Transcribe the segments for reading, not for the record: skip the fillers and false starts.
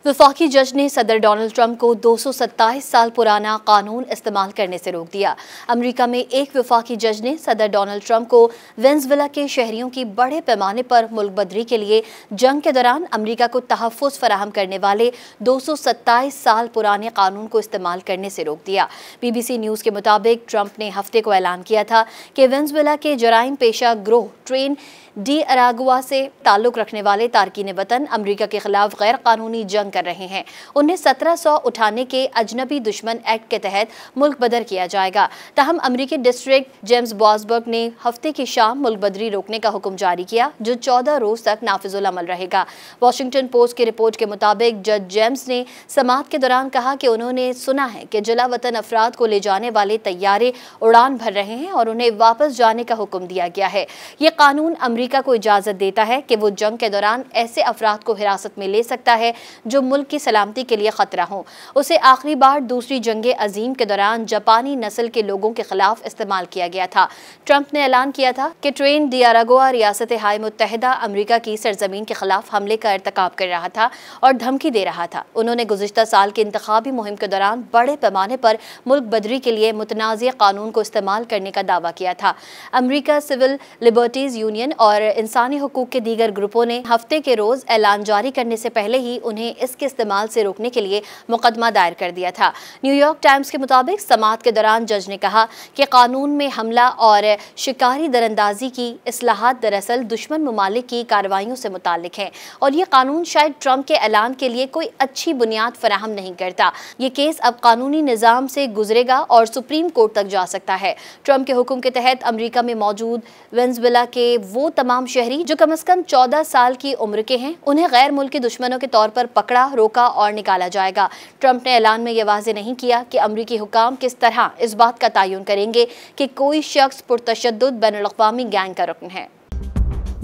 वफाकी जज ने सदर डोनाल्ड ट्रंप को 227 साल पुराना कानून इस्तेमाल करने से रोक दिया। अमेरिका में एक वफाकी जज ने सदर डोनाल्ड ट्रंप को वेनेजुएला के शहरियों की बड़े पैमाने पर मुल्क बदरी के लिए जंग के दौरान अमेरिका को तहफ़्फ़ुज़ फराहम करने वाले 227 साल पुराने कानून को इस्तेमाल करने से रोक दिया। BBC न्यूज़ के मुताबिक ट्रंप ने हफ्ते को ऐलान किया था कि वेनेजुएला के जराइम पेशा गिरोह ट्रेन डी अरागुआ से ताल्लुक़ रखने वाले तारकीन वतन अमेरिका के खिलाफ गैर कानूनी जंग कर रहे हैं। उन्हें 1700 उठाने के अजनबी दुश्मन एक्ट के तहत मुल्क बदर किया जाएगा। ताहम अमेरिकी डिस्ट्रिक्ट जेम्स बॉसबर्ग ने हफ्ते की शाम मुल्क बदरी रोकने का हुक्म जारी किया, जो 14 रोज तक नाफिजुल अमल रहेगा। वॉशिंगटन पोस्ट की रिपोर्ट के मुताबिक जज जेम्स ने समाअत के दौरान कहा कि उन्होंने सुना है कि जला वतन अफराद को ले जाने वाले तैयारे उड़ान भर रहे हैं और उन्हें वापस जाने का हुक्म दिया गया है। ये कानून अमेरिका को इजाजत देता है कि वो जंग के दौरान ऐसे अफराद को हिरासत में ले सकता है जो मुल्क की सलामती के लिए खतरा हो। उसे आखिरी बार दूसरी जंगे अजीम के दौरान जापानी नस्ल के लोगों के खिलाफ इस्तेमाल किया गया था। ट्रंप ने ऐलान किया था कि ट्रेन डी अरागुआ रियासत हाय मुत्तहिदा अमेरिका की सरजमीन के खिलाफ हमले का इर्तिकाब कर रहा था और धमकी दे रहा था। उन्होंने गुज़िश्ता साल की इंतखाबी मुहिम के दौरान बड़े पैमाने पर मुल्क बदरी के लिए मुतनाज़ कानून को इस्तेमाल करने का दावा किया था। अमेरिका सिविल लिबर्टीज यूनियन और इंसानी हुकूक के दीगर ग्रुपों ने हफ्ते के रोज ऐलान जारी करने से पहले ही उन्हें इसके इस्तेमाल से रोकने के लिए मुकदमा दायर कर दिया था। न्यूयॉर्क टाइम्स के मुताबिक समाअत के दौरान जज ने कहा कि कानून में हमला और शिकारी दरअंदाजी की इस्लाहात दरअसल दुश्मन ममालिक की कार्रवाइयों से मुताल्लिक है और ये कानून शायद ट्रंप के ऐलान के लिए कोई अच्छी बुनियाद फराहम नहीं करता। ये केस अब कानूनी निज़ाम से गुजरेगा और सुप्रीम कोर्ट तक जा सकता है। ट्रंप के हुक्म के तहत अमेरिका में मौजूद वेनेजुएला के वो तमाम शहरी जो कम से कम 14 साल की उम्र के हैं, उन्हें गैर मुल्की दुश्मनों के तौर पर पकड़ा, रोका और निकाला जाएगा। ट्रंप ने ऐलान में यह वाज़ेह नहीं किया कि अमेरिकी हुकाम किस तरह इस बात का तयन करेंगे कि कोई शख्स पुरतशद्दुद बैनुल-अक़वामी गैंग का रुकन है।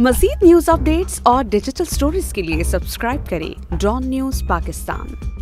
मज़ीद न्यूज़ अपडेट्स और डिजिटल स्टोरीज के लिए सब्सक्राइब करें डॉन न्यूज़ पाकिस्तान।